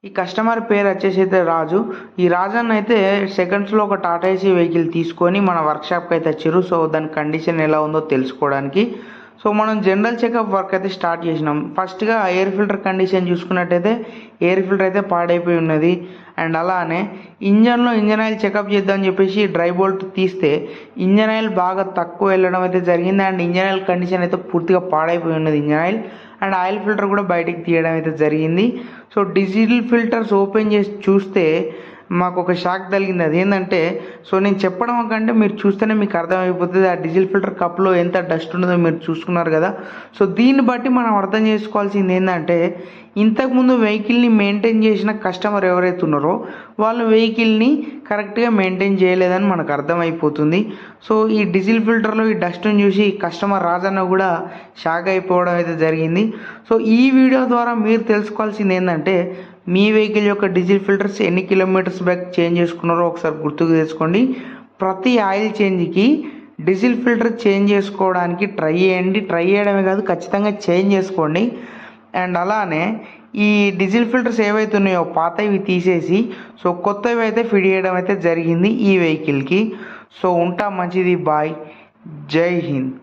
ఈ కస్టమర్ పేరు వచ్చేసి అయితే రాజు. ఈ రాజు అన్న అయితే సెకండ్స్లో ఒక టాటా ఏసీ వెహికల్ తీసుకొని మన వర్క్షాప్కి అయితే వచ్చారు. సో దాని కండిషన్ ఎలా ఉందో తెలుసుకోవడానికి. సో మనం జనరల్ చెకప్ వర్క్ అయితే స్టార్ట్ చేసినాం. ఫస్ట్గా ఎయిర్ ఫిల్టర్ కండిషన్ చూసుకున్నట్టయితే ఎయిర్ ఫిల్టర్ అయితే పాడైపోయి ఉన్నది. అండ్ అలానే ఇంజన్లో ఇంజన్ ఆయిల్ చెకప్ చేద్దామని చెప్పేసి డ్రై బోల్ట్ తీస్తే ఇంజన్ ఆయిల్ బాగా తక్కువ వెళ్ళడం అయితే జరిగింది. అండ్ ఇంజన్ ఆయిల్ కండిషన్ అయితే పూర్తిగా పాడైపోయి ఉన్నది engine oil. And oil filter కూడా బయటికి తీయడం అయితే జరిగింది. సో డిజిటల్ ఫిల్టర్స్ ఓపెన్ చేసి చూస్తే మాకు ఒక షాక్ తగిలింది. అదేంటంటే సో నేను చెప్పడం కంటే మీరు చూస్తేనే మీకు అర్థమైపోతుంది. ఆ డిజిటల్ ఫిల్టర్ కప్లో ఎంత డస్ట్ ఉన్నదో మీరు చూసుకున్నారు కదా. సో దీన్ని బట్టి మనం అర్థం చేసుకోవాల్సింది ఏంటంటే ఇంతకుముందు వెహికల్ని మెయింటైన్ చేసిన కస్టమర్ ఎవరైతే ఉన్నారో వాళ్ళు వెహికల్ని కరెక్ట్గా మెయింటైన్ చేయలేదని మనకు అర్థమైపోతుంది. సో ఈ డీజిల్ ఫిల్టర్లో ఈ డస్ట్ని చూసి కస్టమర్ రాజన్న కూడా షాక్ అయిపోవడం అయితే జరిగింది. సో ఈ వీడియో ద్వారా మీరు తెలుసుకోవాల్సింది ఏంటంటే మీ వెహికల్ యొక్క డీజిల్ ఫిల్టర్స్ ఎన్ని కిలోమీటర్స్ బ్యాక్ చేంజ్ చేసుకున్నారో ఒకసారి గుర్తుకు తెచ్చుకోండి. ప్రతి ఆయిల్ చేంజ్కి డీజిల్ ఫిల్టర్ చేంజ్ చేసుకోవడానికి ట్రై చేయండి. ట్రై చేయడమే కాదు, ఖచ్చితంగా చేంజ్ చేసుకోండి. అండ్ అలానే ఈ డీజిల్ ఫిల్టర్స్ ఏవైతే ఉన్నాయో పాతవి తీసేసి సో కొత్తవి అయితే ఫిట్ చేయడం అయితే జరిగింది ఈ వెహికల్కి. సో ఉంటా, మంచిది, బాయ్, జై హింద్.